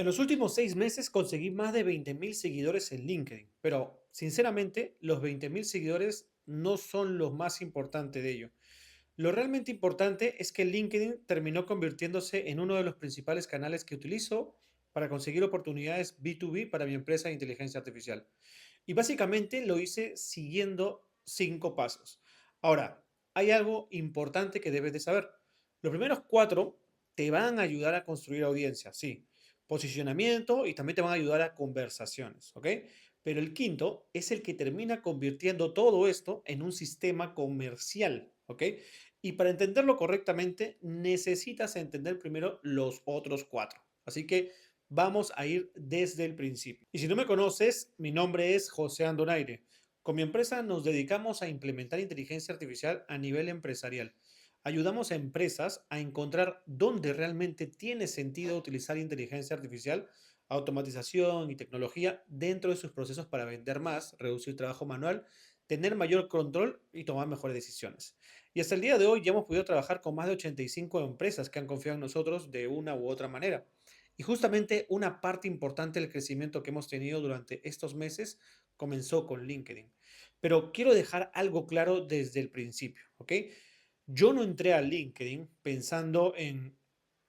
En los últimos 6 meses conseguí más de 20.000 seguidores en LinkedIn, pero sinceramente los 20.000 seguidores no son lo más importante de ello. Lo realmente importante es que LinkedIn terminó convirtiéndose en uno de los principales canales que utilizo para conseguir oportunidades B2B para mi empresa de inteligencia artificial. Y básicamente lo hice siguiendo 5 pasos. Ahora, hay algo importante que debes de saber. Los primeros 4 te van a ayudar a construir audiencia, sí. Posicionamiento y también te van a ayudar a conversaciones, ¿ok? Pero el quinto es el que termina convirtiendo todo esto en un sistema comercial, ¿ok? Y para entenderlo correctamente, necesitas entender primero los otros 4. Así que vamos a ir desde el principio. Y si no me conoces, mi nombre es José Andonaire. Con mi empresa nos dedicamos a implementar inteligencia artificial a nivel empresarial. Ayudamos a empresas a encontrar dónde realmente tiene sentido utilizar inteligencia artificial, automatización y tecnología dentro de sus procesos para vender más, reducir trabajo manual, tener mayor control y tomar mejores decisiones. Y hasta el día de hoy ya hemos podido trabajar con más de 85 empresas que han confiado en nosotros de una u otra manera. Y justamente una parte importante del crecimiento que hemos tenido durante estos meses comenzó con LinkedIn. Pero quiero dejar algo claro desde el principio, ¿ok? Yo no entré a LinkedIn pensando en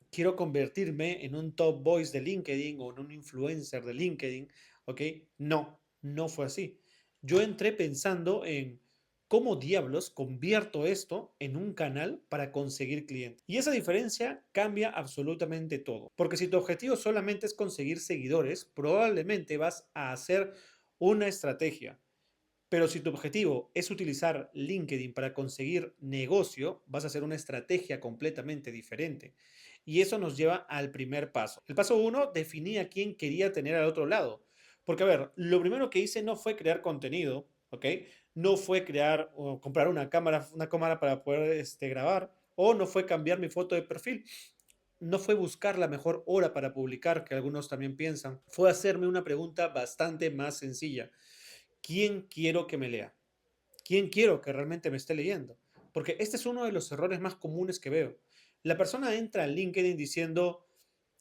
quiero convertirme en un top voice de LinkedIn o en un influencer de LinkedIn, ¿ok? No, no fue así. Yo entré pensando en cómo diablos convierto esto en un canal para conseguir clientes. Y esa diferencia cambia absolutamente todo. Porque si tu objetivo solamente es conseguir seguidores, probablemente vas a hacer una estrategia. Pero si tu objetivo es utilizar LinkedIn para conseguir negocio, vas a hacer una estrategia completamente diferente. Y eso nos lleva al primer paso. El paso uno, definí a quién quería tener al otro lado. Porque, a ver, lo primero que hice no fue crear contenido, ¿ok? No fue crear o comprar una cámara para poder grabar, o no fue cambiar mi foto de perfil. No fue buscar la mejor hora para publicar, que algunos también piensan. Fue hacerme una pregunta bastante más sencilla. ¿Quién quiero que me lea? ¿Quién quiero que realmente me esté leyendo? Porque este es uno de los errores más comunes que veo. La persona entra a LinkedIn diciendo,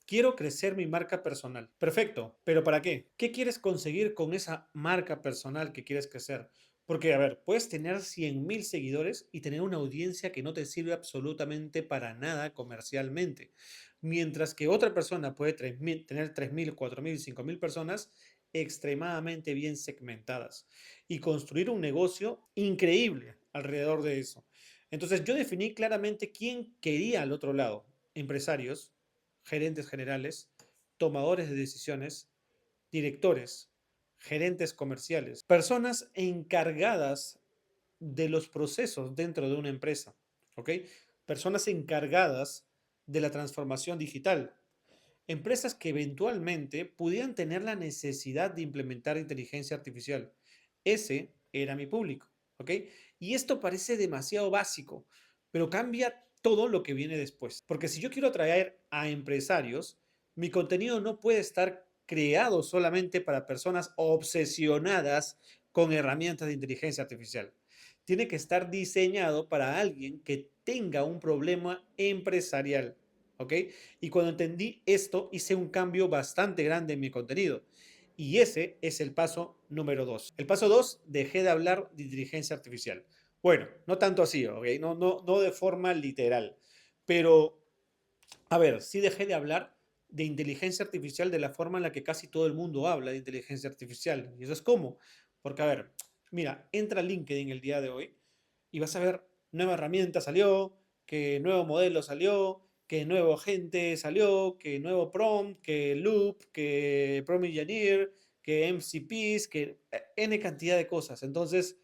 quiero crecer mi marca personal. Perfecto, pero ¿para qué? ¿Qué quieres conseguir con esa marca personal que quieres crecer? Porque, a ver, puedes tener 100.000 seguidores y tener una audiencia que no te sirve absolutamente para nada comercialmente. Mientras que otra persona puede tener 3.000, 4.000, 5.000 personas extremadamente bien segmentadas y construir un negocio increíble alrededor de eso. Entonces yo definí claramente quién quería al otro lado. Empresarios, gerentes generales, tomadores de decisiones, directores, gerentes comerciales, personas encargadas de los procesos dentro de una empresa, ¿ok? Personas encargadas de la transformación digital, empresas que eventualmente pudieran tener la necesidad de implementar inteligencia artificial. Ese era mi público, ¿ok? Y esto parece demasiado básico, pero cambia todo lo que viene después. Porque si yo quiero atraer a empresarios, mi contenido no puede estar creado solamente para personas obsesionadas con herramientas de inteligencia artificial. Tiene que estar diseñado para alguien que tenga un problema empresarial, ¿ok? Y cuando entendí esto, hice un cambio bastante grande en mi contenido. Y ese es el paso número 2. El paso 2, dejé de hablar de inteligencia artificial. Bueno, no tanto así, ¿ok? No de forma literal. Pero, a ver, sí dejé de hablar de inteligencia artificial de la forma en la que casi todo el mundo habla de inteligencia artificial. ¿Y eso es cómo? Porque, a ver, mira, entra a LinkedIn el día de hoy y vas a ver, nueva herramienta salió, que nuevo modelo salió, que nuevo agente salió, que nuevo prompt, que loop, que prompt engineer, que MCPs, que N cantidad de cosas. Entonces,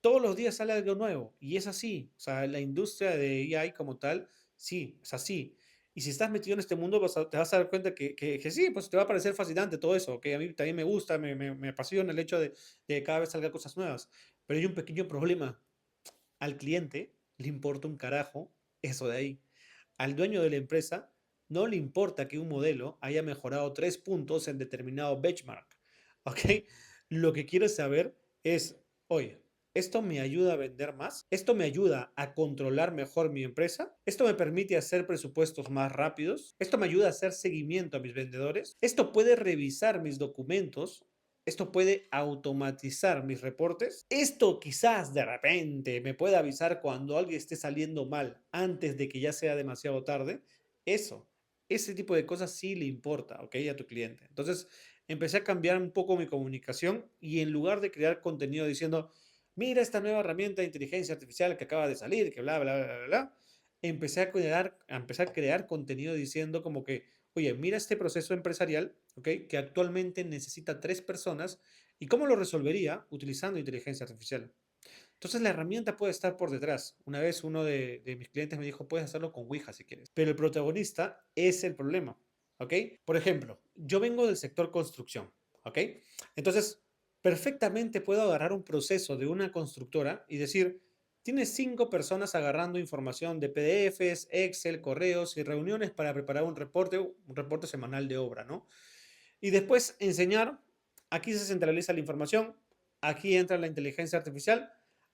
todos los días sale algo nuevo y es así. O sea, la industria de AI como tal, sí, es así. Y si estás metido en este mundo, te vas a dar cuenta que sí, pues te va a parecer fascinante todo eso, que a mí también me gusta, me apasiona el hecho de que cada vez salgan cosas nuevas. Pero hay un pequeño problema. Al cliente le importa un carajo eso de ahí. Al dueño de la empresa no le importa que un modelo haya mejorado 3 puntos en determinado benchmark. ¿Ok? Lo que quiere saber es, oye, Esto me ayuda a vender más. Esto me ayuda a controlar mejor mi empresa. Esto me permite hacer presupuestos más rápidos. Esto me ayuda a hacer seguimiento a mis vendedores. Esto puede revisar mis documentos. Esto puede automatizar mis reportes. Esto quizás de repente me pueda avisar cuando algo esté saliendo mal antes de que ya sea demasiado tarde. Eso, ese tipo de cosas sí le importa, ¿ok? A tu cliente. Entonces, empecé a cambiar un poco mi comunicación y en lugar de crear contenido diciendo, mira esta nueva herramienta de inteligencia artificial que acaba de salir, que bla, bla, bla, bla, bla, empecé a crear contenido diciendo como que, oye, mira este proceso empresarial, ¿ok? Que actualmente necesita 3 personas y cómo lo resolvería utilizando inteligencia artificial. Entonces la herramienta puede estar por detrás. Una vez uno de mis clientes me dijo, puedes hacerlo con Ouija si quieres. Pero el protagonista es el problema, ¿ok? Por ejemplo, yo vengo del sector construcción, ¿ok? Entonces, perfectamente puedo agarrar un proceso de una constructora y decir, tienes 5 personas agarrando información de PDFs, Excel, correos y reuniones para preparar un reporte semanal de obra, ¿no? Y después enseñar, aquí se centraliza la información, aquí entra la inteligencia artificial,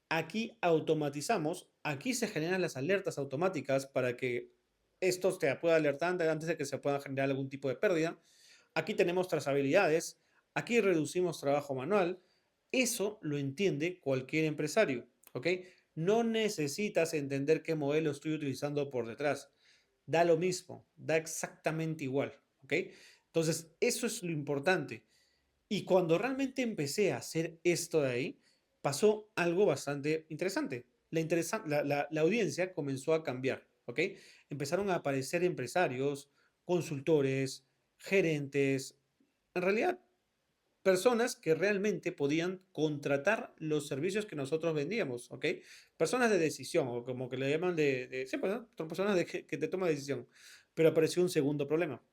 aquí automatizamos, aquí se generan las alertas automáticas para que esto te pueda alertar antes de que se pueda generar algún tipo de pérdida. Aquí tenemos trazabilidades, aquí reducimos trabajo manual. Eso lo entiende cualquier empresario, ¿ok? No necesitas entender qué modelo estoy utilizando por detrás. Da lo mismo, da exactamente igual, ¿ok? Entonces, eso es lo importante. Y cuando realmente empecé a hacer esto de ahí, pasó algo bastante interesante. La audiencia comenzó a cambiar, ¿ok? Empezaron a aparecer empresarios, consultores, gerentes, en realidad personas que realmente podían contratar los servicios que nosotros vendíamos, ¿ok? Personas de decisión, o como que le llaman sí, pues, ¿no? Son personas que te toman decisión. Pero apareció un segundo problema.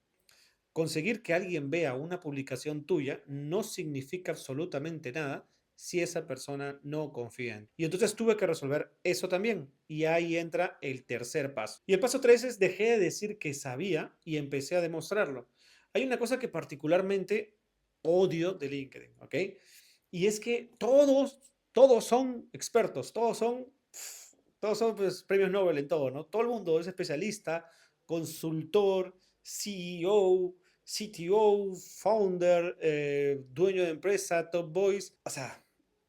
Conseguir que alguien vea una publicación tuya no significa absolutamente nada si esa persona no confía en ti. Y entonces tuve que resolver eso también. Y ahí entra el tercer paso. Y el paso 3 es dejé de decir que sabía y empecé a demostrarlo. Hay una cosa que particularmente odio de LinkedIn, ¿ok? Y es que todos son expertos, todos son pues, premios Nobel en todo, ¿no? Todo el mundo es especialista, consultor, CEO, CTO, founder, dueño de empresa, top boys. O sea,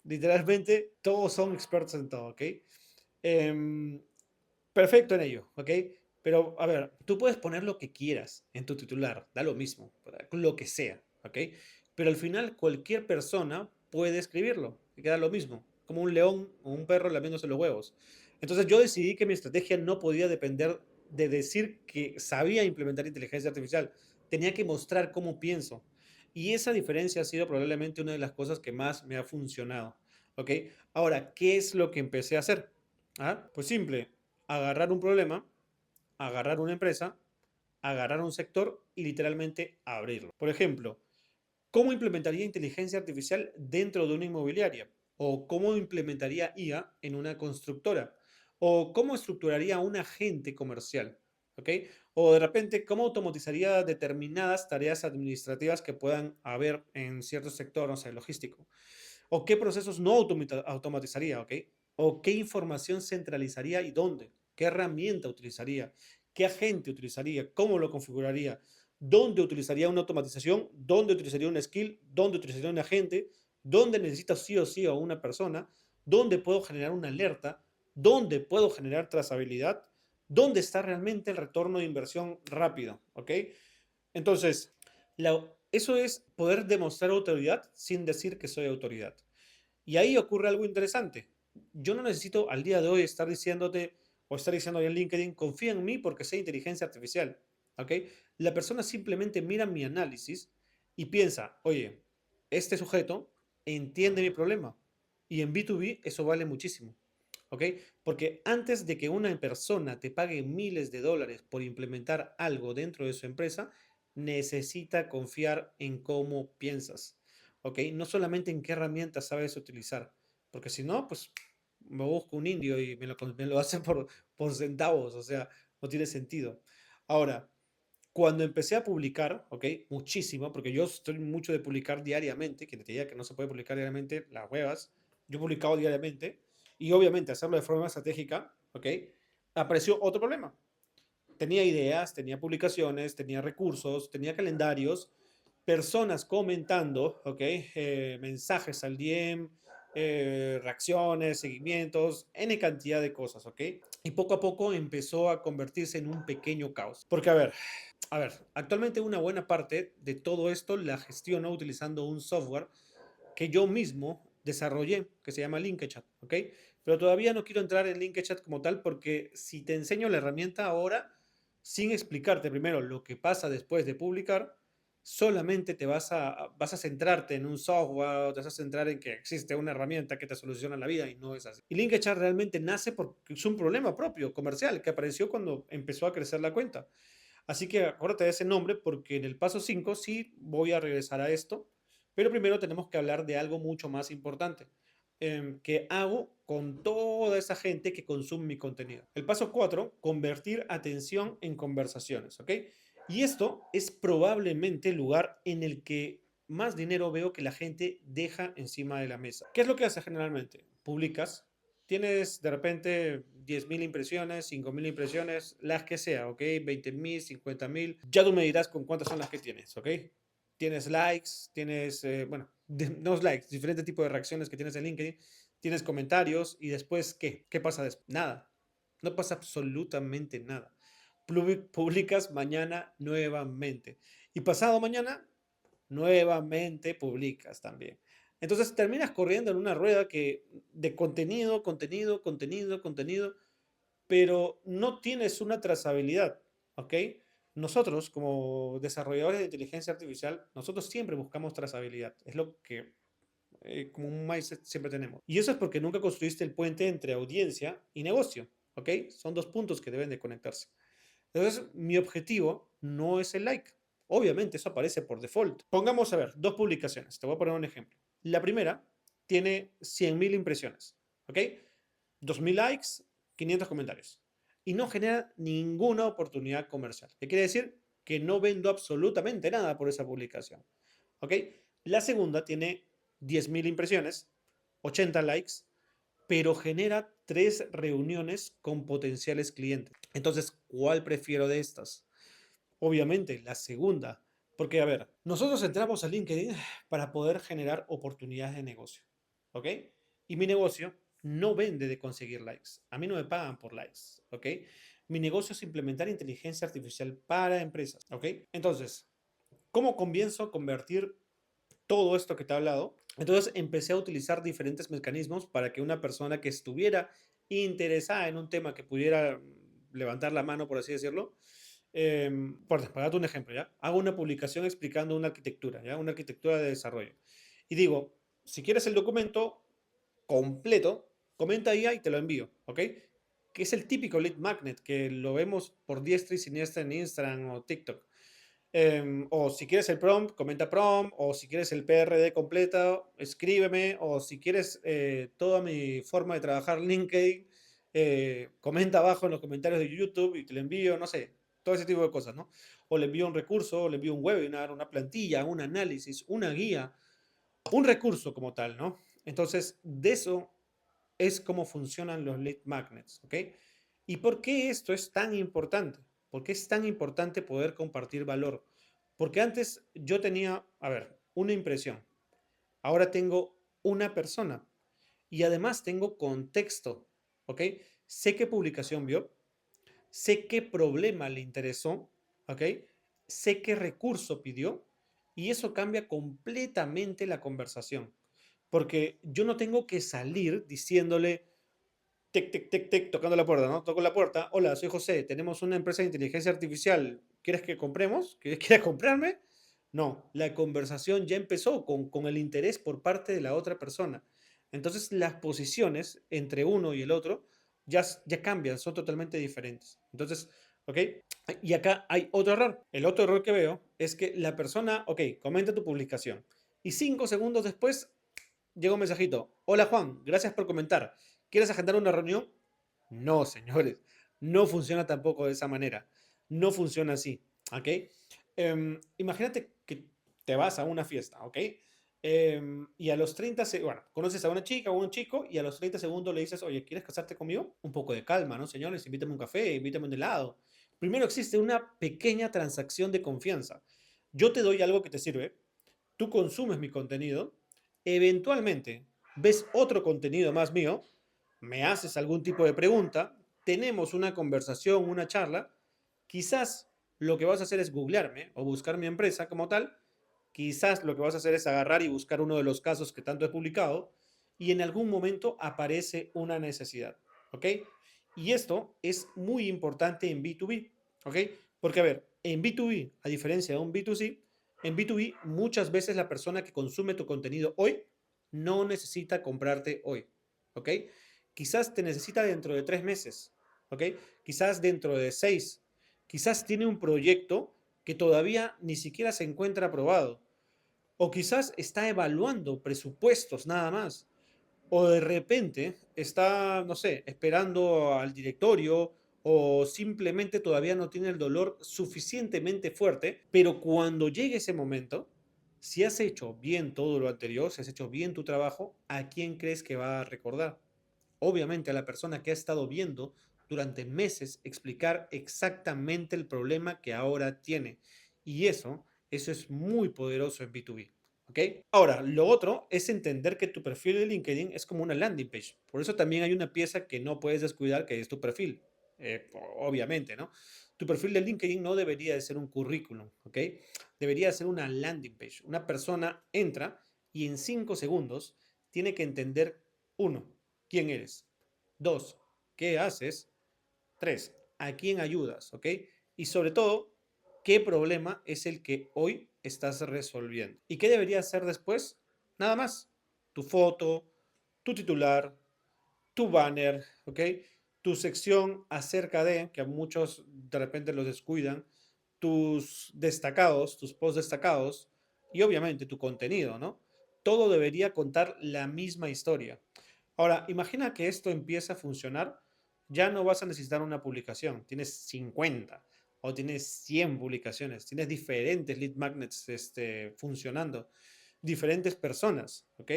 literalmente todos son expertos en todo, ¿ok? Em, perfecto en ello, ¿ok? Pero, a ver, tú puedes poner lo que quieras en tu titular, da lo mismo, lo que sea, ¿ok? Pero al final cualquier persona puede escribirlo, y queda lo mismo, como un león o un perro lamiéndose los huevos. Entonces yo decidí que mi estrategia no podía depender de decir que sabía implementar inteligencia artificial, tenía que mostrar cómo pienso. Y esa diferencia ha sido probablemente una de las cosas que más me ha funcionado, ¿ok? Ahora, ¿qué es lo que empecé a hacer? ¿Ah? Pues simple, agarrar un problema, agarrar una empresa, agarrar un sector y literalmente abrirlo. Por ejemplo, ¿cómo implementaría inteligencia artificial dentro de una inmobiliaria? ¿O cómo implementaría IA en una constructora? ¿O cómo estructuraría un agente comercial? ¿Ok? O de repente, ¿cómo automatizaría determinadas tareas administrativas que puedan haber en cierto sector, no sé, logístico? ¿O qué procesos no automatizaría? ¿Ok? ¿O qué información centralizaría y dónde? ¿Qué herramienta utilizaría? ¿Qué agente utilizaría? ¿Cómo lo configuraría? ¿Dónde utilizaría una automatización? ¿Dónde utilizaría un skill? ¿Dónde utilizaría un agente? ¿Dónde necesito sí o sí a una persona? ¿Dónde puedo generar una alerta? ¿Dónde puedo generar trazabilidad? ¿Dónde está realmente el retorno de inversión rápido? ¿Ok? Entonces, eso es poder demostrar autoridad sin decir que soy autoridad. Y ahí ocurre algo interesante. Yo no necesito al día de hoy estar diciéndote o estar diciendo en LinkedIn, confía en mí porque sé inteligencia artificial. ¿Ok? La persona simplemente mira mi análisis y piensa, oye, este sujeto entiende mi problema. Y en B2B eso vale muchísimo. ¿Ok? Porque antes de que una persona te pague miles de dólares por implementar algo dentro de su empresa, necesita confiar en cómo piensas. ¿Ok? No solamente en qué herramientas sabes utilizar. Porque si no, pues me busco un indio y me lo hacen por centavos. O sea, no tiene sentido. Ahora, cuando empecé a publicar, ¿ok? Muchísimo, porque yo estoy mucho de publicar diariamente, que te diría que no se puede publicar diariamente, las huevas, yo publicaba diariamente, y obviamente hacerlo de forma estratégica, ¿ok? Apareció otro problema. Tenía ideas, tenía publicaciones, tenía recursos, tenía calendarios, personas comentando, ¿ok? Mensajes al DM, reacciones, seguimientos, N cantidad de cosas, ¿ok? Y poco a poco empezó a convertirse en un pequeño caos. Porque, a ver, actualmente una buena parte de todo esto la gestiono utilizando un software que yo mismo desarrollé, que se llama Linkechat, ¿ok? Pero todavía no quiero entrar en Linkechat como tal porque si te enseño la herramienta ahora, sin explicarte primero lo que pasa después de publicar, solamente vas a centrarte en un software, o te vas a centrar en que existe una herramienta que te soluciona la vida y no es así. Y Linkechat realmente nace porque es un problema propio, comercial, que apareció cuando empezó a crecer la cuenta. Así que acuérdate de ese nombre porque en el paso 5 sí voy a regresar a esto, pero primero tenemos que hablar de algo mucho más importante que hago con toda esa gente que consume mi contenido. El paso 4, convertir atención en conversaciones, ¿ok? Y esto es probablemente el lugar en el que más dinero veo que la gente deja encima de la mesa. ¿Qué es lo que hace generalmente? Publicas, tienes de repente 10.000 impresiones, 5.000 impresiones, las que sea, ¿ok? 20.000, 50.000. Ya tú me dirás con cuántas son las que tienes, ¿ok? Tienes likes, tienes, bueno, no likes, diferentes tipos de reacciones que tienes en LinkedIn, tienes comentarios y después, ¿qué? ¿Qué pasa después? Nada. No pasa absolutamente nada. Publicas mañana nuevamente. Y pasado mañana, nuevamente publicas también. Entonces terminas corriendo en una rueda que de contenido, contenido, contenido, contenido, pero no tienes una trazabilidad, ¿ok? Nosotros, como desarrolladores de inteligencia artificial, nosotros siempre buscamos trazabilidad. Es lo que como un mindset siempre tenemos. Y eso es porque nunca construiste el puente entre audiencia y negocio, ¿ok? Son dos puntos que deben de conectarse. Entonces, mi objetivo no es el like. Obviamente, eso aparece por default. Pongamos, a ver, dos publicaciones. Te voy a poner un ejemplo. La primera tiene 100.000 impresiones, ¿ok? 2.000 likes, 500 comentarios. Y no genera ninguna oportunidad comercial. ¿Qué quiere decir? Que no vendo absolutamente nada por esa publicación, ¿ok? La segunda tiene 10.000 impresiones, 80 likes, pero genera 3 reuniones con potenciales clientes. Entonces, ¿cuál prefiero de estas? Obviamente, la segunda. Porque, a ver, nosotros entramos a LinkedIn para poder generar oportunidades de negocio. ¿Ok? Y mi negocio no vende de conseguir likes. A mí no me pagan por likes. ¿Ok? Mi negocio es implementar inteligencia artificial para empresas. ¿Ok? Entonces, ¿cómo comienzo a convertir todo esto que te he hablado? Entonces empecé a utilizar diferentes mecanismos para que una persona que estuviera interesada en un tema que pudiera levantar la mano, por así decirlo, para darte un ejemplo, ¿ya? Hago una publicación explicando una arquitectura, ¿ya? Una arquitectura de desarrollo. Y digo, si quieres el documento completo, comenta ahí y te lo envío, ¿ok? Que es el típico lead magnet que lo vemos por diestra y siniestra en Instagram o TikTok. O si quieres el prompt, comenta prompt, o si quieres el PRD completo, escríbeme, o si quieres toda mi forma de trabajar LinkedIn, comenta abajo en los comentarios de YouTube y te lo envío, no sé, todo ese tipo de cosas, ¿no? O le envío un recurso, o le envío un webinar, una plantilla, un análisis, una guía, un recurso como tal, ¿no? Entonces, de eso es cómo funcionan los lead magnets, ¿ok? ¿Y por qué esto es tan importante? ¿Por qué es tan importante poder compartir valor? Porque antes yo tenía, a ver, una impresión. Ahora tengo una persona y además tengo contexto, ¿ok? Sé qué publicación vio, sé qué problema le interesó, ¿ok? Sé qué recurso pidió y eso cambia completamente la conversación. Porque yo no tengo que salir diciéndole, tic, tic, tic, tic, tocando la puerta, ¿no? Toco la puerta. Hola, soy José. Tenemos una empresa de inteligencia artificial. ¿Quieres que compremos? ¿Quieres comprarme? No, la conversación ya empezó con el interés por parte de la otra persona. Entonces, las posiciones entre uno y el otro ya cambian, son totalmente diferentes. Entonces, ¿ok? Y acá hay otro error. El otro error que veo es que la persona, ok, comenta tu publicación. Y 5 segundos después llega un mensajito. Hola Juan, gracias por comentar. ¿Quieres agendar una reunión? No, señores, no funciona tampoco de esa manera. No funciona así, ¿ok? Imagínate que te vas a una fiesta, ¿ok? Y a los 30, bueno, conoces a una chica o un chico y a los 30 segundos le dices, oye, ¿quieres casarte conmigo? Un poco de calma, ¿no, señores? Invítame un café, invítame un helado. Primero existe una pequeña transacción de confianza. Yo te doy algo que te sirve, tú consumes mi contenido, eventualmente ves otro contenido más mío, me haces algún tipo de pregunta, tenemos una conversación, una charla, quizás lo que vas a hacer es googlearme o buscar mi empresa como tal, quizás lo que vas a hacer es agarrar y buscar uno de los casos que tanto he publicado y en algún momento aparece una necesidad, ¿ok? Y esto es muy importante en B2B, ¿ok? Porque, a ver, en B2B, a diferencia de un B2C, en B2B muchas veces la persona que consume tu contenido hoy no necesita comprarte hoy, ¿ok? Quizás te necesita dentro de 3 meses, ¿ok? Quizás dentro de 6, quizás tiene un proyecto que todavía ni siquiera se encuentra aprobado, o quizás está evaluando presupuestos nada más, o de repente está, no sé, esperando al directorio o simplemente todavía no tiene el dolor suficientemente fuerte, pero cuando llegue ese momento, si has hecho bien todo lo anterior, si has hecho bien tu trabajo, ¿a quién crees que va a recordar? Obviamente a la persona que ha estado viendo durante meses explicar exactamente el problema que ahora tiene. Y eso es muy poderoso en B2B. ¿Ok? Ahora, lo otro es entender que tu perfil de LinkedIn es como una landing page. Por eso también hay una pieza que no puedes descuidar, que es tu perfil. Obviamente, ¿no? Tu perfil de LinkedIn no debería de ser un currículum, ¿ok? Debería ser una landing page. Una persona entra y en 5 segundos tiene que entender, uno, quién eres. Dos, qué haces. Tres, a quién ayudas, ¿ok? Y sobre todo, qué problema es el que hoy estás resolviendo. ¿Y qué debería hacer después? Nada más. Tu foto, tu titular, tu banner, ¿ok? Tu sección acerca de, que a muchos de repente los descuidan, tus destacados, tus posts destacados y obviamente tu contenido, ¿no? Todo debería contar la misma historia. Ahora, imagina que esto empieza a funcionar, ya no vas a necesitar una publicación, tienes 50 o tienes 100 publicaciones, tienes diferentes lead magnets funcionando, diferentes personas, ¿ok?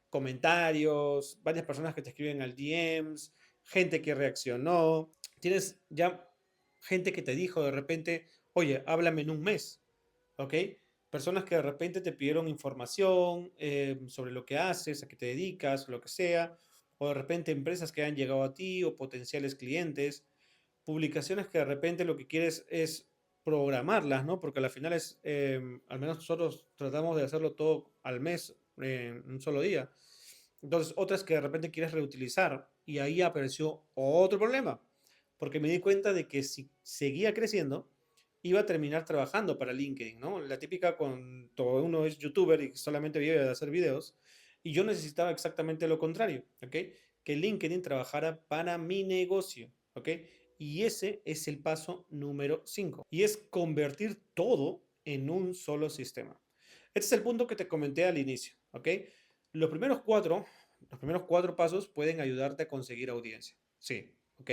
Comentarios, varias personas que te escriben al DMs, gente que reaccionó, tienes ya gente que te dijo de repente, oye, háblame en un mes, ¿ok? Personas que de repente te pidieron información sobre lo que haces, a qué te dedicas, lo que sea, o de repente empresas que han llegado a ti o potenciales clientes, publicaciones que de repente lo que quieres es programarlas, ¿no? Porque al final es, al menos nosotros tratamos de hacerlo todo al mes, en un solo día. Entonces, otras que de repente quieres reutilizar y ahí apareció otro problema, porque me di cuenta de que si seguía creciendo, iba a terminar trabajando para LinkedIn, ¿no? La típica cuando uno es youtuber y solamente vive de hacer videos, y yo necesitaba exactamente lo contrario, ¿ok? Que LinkedIn trabajara para mi negocio, ¿ok? Y ese es el paso número 5, y es convertir todo en un solo sistema. Este es el punto que te comenté al inicio, ¿ok? Los primeros cuatro, los primeros 4 pasos pueden ayudarte a conseguir audiencia, sí, ¿ok?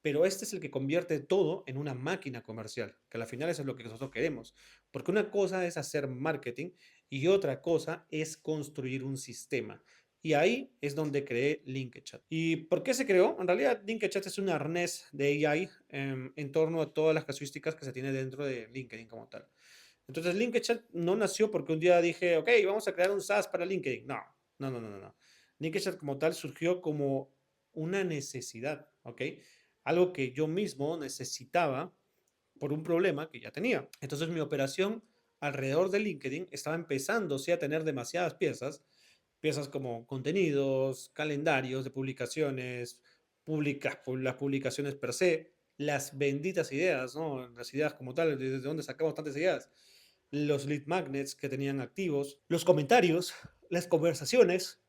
Pero este es el que convierte todo en una máquina comercial, que al final eso es lo que nosotros queremos. Porque una cosa es hacer marketing y otra cosa es construir un sistema. Y ahí es donde creé LinkedChat. ¿Y por qué se creó? En realidad, LinkedChat es un arnés de AI en torno a todas las casuísticas que se tiene dentro de LinkedIn como tal. Entonces, LinkedChat no nació porque un día dije, ok, vamos a crear un SaaS para LinkedIn. No, no, no, no, no. LinkedChat como tal surgió como una necesidad, ¿ok? Algo que yo mismo necesitaba por un problema que ya tenía. Entonces, mi operación alrededor de LinkedIn estaba empezando, sí, a tener demasiadas piezas, piezas como contenidos, calendarios de publicaciones, las publicaciones per se, las benditas ideas, ¿no? Las ideas como tal, desde dónde sacamos tantas ideas, los lead magnets que tenían activos, los comentarios, las conversaciones,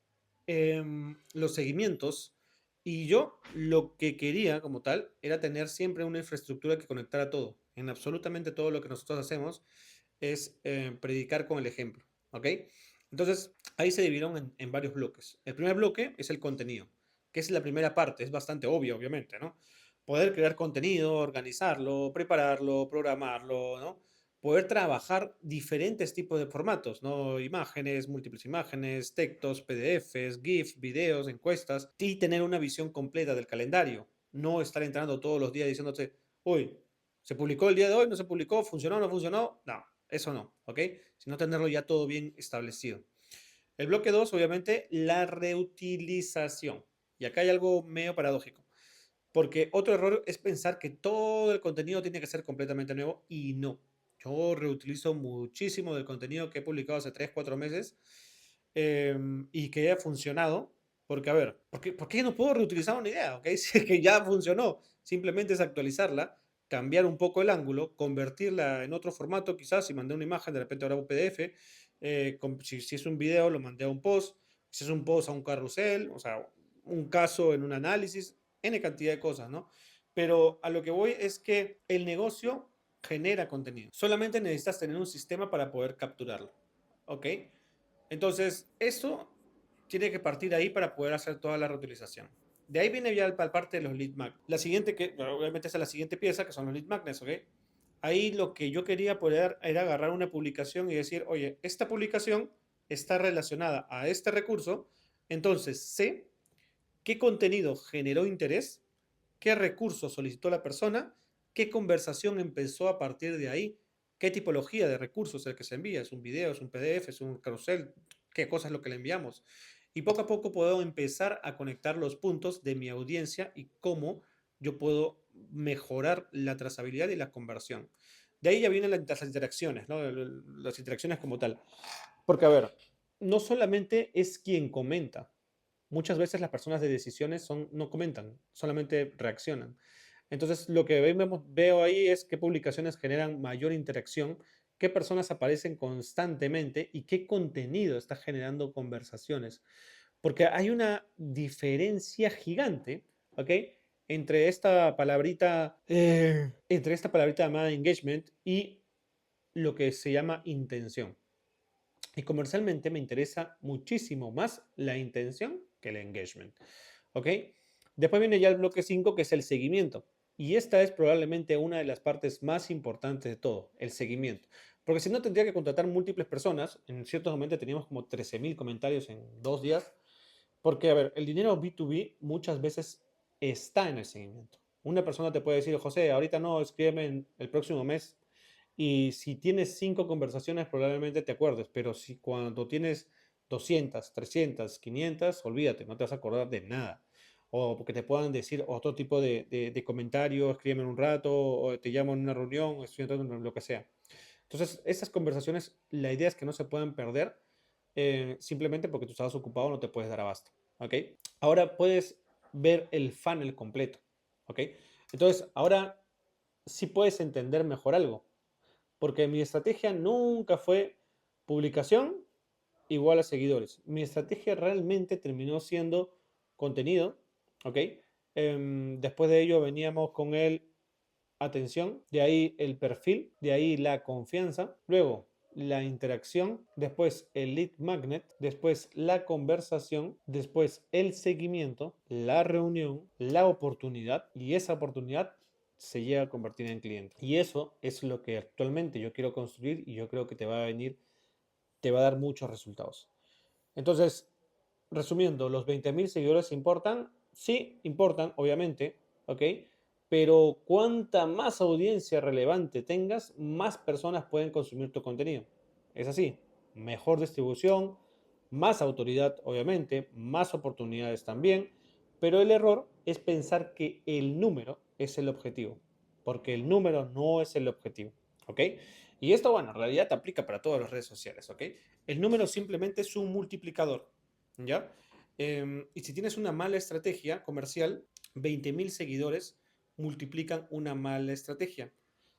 los seguimientos. Y yo lo que quería como tal era tener siempre una infraestructura que conectara todo. En absolutamente todo lo que nosotros hacemos es predicar con el ejemplo. ¿Ok? Entonces, ahí se dividieron en varios bloques. El primer bloque es el contenido, que es la primera parte, es bastante obvio, obviamente, ¿no? Poder crear contenido, organizarlo, prepararlo, programarlo, ¿no? poder trabajar diferentes tipos de formatos, ¿no? Imágenes, múltiples imágenes, textos, PDFs, GIFs, videos, encuestas, y tener una visión completa del calendario. No estar entrando todos los días diciéndote, uy, ¿se publicó el día de hoy? ¿No se publicó? ¿Funcionó? ¿No funcionó? No, eso no, ¿ok? Sino tenerlo ya todo bien establecido. El bloque 2, obviamente, la reutilización. Y acá hay algo medio paradójico. Porque otro error es pensar que todo el contenido tiene que ser completamente nuevo y no. Yo reutilizo muchísimo del contenido que he publicado hace 3 4 meses y que haya funcionado. Porque, a ver, por qué no puedo reutilizar una idea? ¿Ok? Si es que ya funcionó, simplemente es actualizarla, cambiar un poco el ángulo, convertirla en otro formato, quizás si mandé una imagen, de repente ahora un PDF, si es un video, lo mandé a un post, si es un post a un carrusel, o sea, un caso en un análisis, N cantidad de cosas, ¿no? Pero a lo que voy es que el negocio genera contenido. Solamente necesitas tener un sistema para poder capturarlo, ¿ok? Entonces, eso tiene que partir ahí para poder hacer toda la reutilización. De ahí viene ya la parte de los lead magnets. La siguiente, que obviamente es la siguiente pieza, que son los lead magnets, ¿ok? Ahí lo que yo quería poder era agarrar una publicación y decir, oye, esta publicación está relacionada a este recurso, entonces sé qué contenido generó interés, qué recurso solicitó la persona, qué conversación empezó a partir de ahí, qué tipología de recursos es el que se envía, es un video, es un PDF, es un carrusel, qué cosa es lo que le enviamos. Y poco a poco puedo empezar a conectar los puntos de mi audiencia y cómo yo puedo mejorar la trazabilidad y la conversión. De ahí ya vienen las interacciones, ¿no? Las interacciones como tal. Porque, a ver, no solamente es quien comenta, muchas veces las personas de decisiones no comentan, solamente reaccionan. Entonces, lo que veo ahí es qué publicaciones generan mayor interacción, qué personas aparecen constantemente y qué contenido está generando conversaciones. Porque hay una diferencia gigante, ¿ok? Entre esta palabrita llamada engagement y lo que se llama intención. Y comercialmente me interesa muchísimo más la intención que el engagement. ¿Ok? Después viene ya el bloque 5 que es el seguimiento. Y esta es probablemente una de las partes más importantes de todo, el seguimiento. Porque si no, tendría que contratar múltiples personas. En ciertos momentos teníamos como 13.000 comentarios en 2 días. Porque, a ver, el dinero B2B muchas veces está en el seguimiento. Una persona te puede decir, José, ahorita no, escríbeme en el próximo mes. Y si tienes 5 conversaciones, probablemente te acuerdes. Pero si cuando tienes 200, 300, 500, olvídate, no te vas a acordar de nada. O porque te puedan decir otro tipo de comentario, escríbeme en un rato, o te llamo en una reunión, o estoy entrando en lo que sea. Entonces, esas conversaciones, la idea es que no se puedan perder simplemente porque tú estabas ocupado, no te puedes dar abasto. ¿Ok? Ahora puedes ver el funnel completo. ¿Ok? Entonces, ahora sí puedes entender mejor algo. Porque mi estrategia nunca fue publicación igual a seguidores. Mi estrategia realmente terminó siendo contenido. ¿Ok? Después de ello veníamos con el atención, de ahí el perfil, de ahí la confianza, luego la interacción, después el lead magnet, después la conversación, después el seguimiento, la reunión, la oportunidad y esa oportunidad se llega a convertir en cliente. Y eso es lo que actualmente yo quiero construir y yo creo que te va a venir, te va a dar muchos resultados. Entonces, resumiendo, ¿los 20.000 seguidores importan? Sí, importan, obviamente, ¿ok? Pero cuanta más audiencia relevante tengas, más personas pueden consumir tu contenido. Es así, mejor distribución, más autoridad, obviamente, más oportunidades también, pero el error es pensar que el número es el objetivo, porque el número no es el objetivo, ¿ok? Y esto, bueno, en realidad te aplica para todas las redes sociales, ¿ok? El número simplemente es un multiplicador, ¿ya? Y si tienes una mala estrategia comercial, 20.000 seguidores multiplican una mala estrategia.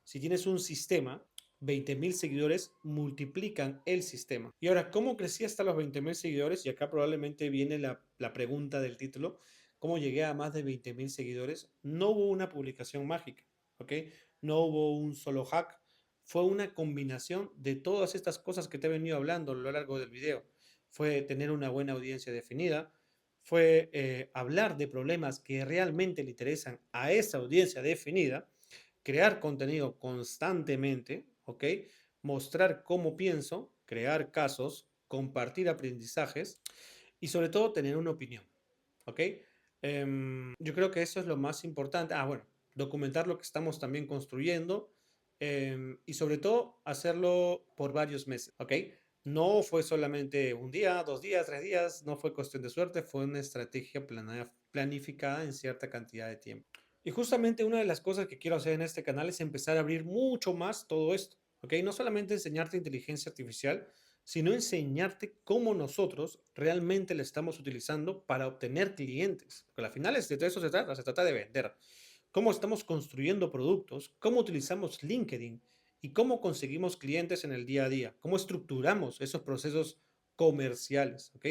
Si tienes un sistema, 20.000 seguidores multiplican el sistema. Y ahora, ¿cómo crecí hasta los 20.000 seguidores? Y acá probablemente viene la pregunta del título. ¿Cómo llegué a más de 20.000 seguidores? No hubo una publicación mágica, ¿ok? No hubo un solo hack. Fue una combinación de todas estas cosas que te he venido hablando a lo largo del video. Fue tener una buena audiencia definida, fue hablar de problemas que realmente le interesan a esa audiencia definida, crear contenido constantemente, ¿ok? Mostrar cómo pienso, crear casos, compartir aprendizajes y sobre todo tener una opinión, ¿ok? Yo creo que eso es lo más importante. Ah, bueno, documentar lo que estamos también construyendo y sobre todo hacerlo por varios meses, ¿ok? No fue solamente un día, 2 días, 3 días, no fue cuestión de suerte, fue una estrategia planificada en cierta cantidad de tiempo. Y justamente una de las cosas que quiero hacer en este canal es empezar a abrir mucho más todo esto, ¿ok? No solamente enseñarte inteligencia artificial, sino enseñarte cómo nosotros realmente la estamos utilizando para obtener clientes. Porque al final de eso se trata de vender. Cómo estamos construyendo productos, cómo utilizamos LinkedIn y cómo conseguimos clientes en el día a día, cómo estructuramos esos procesos comerciales, ¿ok?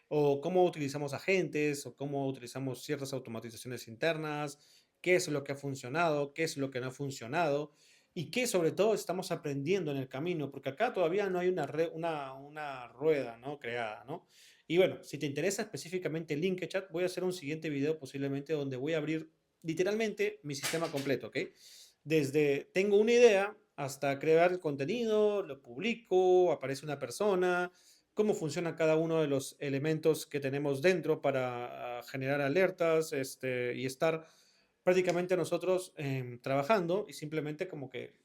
O cómo utilizamos agentes, o cómo utilizamos ciertas automatizaciones internas, qué es lo que ha funcionado, qué es lo que no ha funcionado y qué sobre todo estamos aprendiendo en el camino, porque acá todavía no hay una rueda, ¿no? Creada, ¿no? Y bueno, si te interesa específicamente LinkedChat, voy a hacer un siguiente video posiblemente donde voy a abrir literalmente mi sistema completo, ¿ok? Desde tengo una idea hasta crear el contenido, lo publico, aparece una persona, cómo funciona cada uno de los elementos que tenemos dentro para generar alertas y estar prácticamente nosotros trabajando y simplemente como que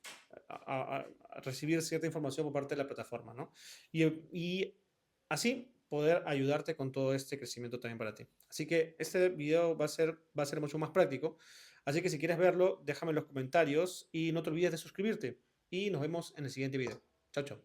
a recibir cierta información por parte de la plataforma, ¿no? Y así poder ayudarte con todo este crecimiento también para ti. Así que este video va a ser mucho más práctico. Así que si quieres verlo, déjame en los comentarios y no te olvides de suscribirte. Y nos vemos en el siguiente video. Chao, chao.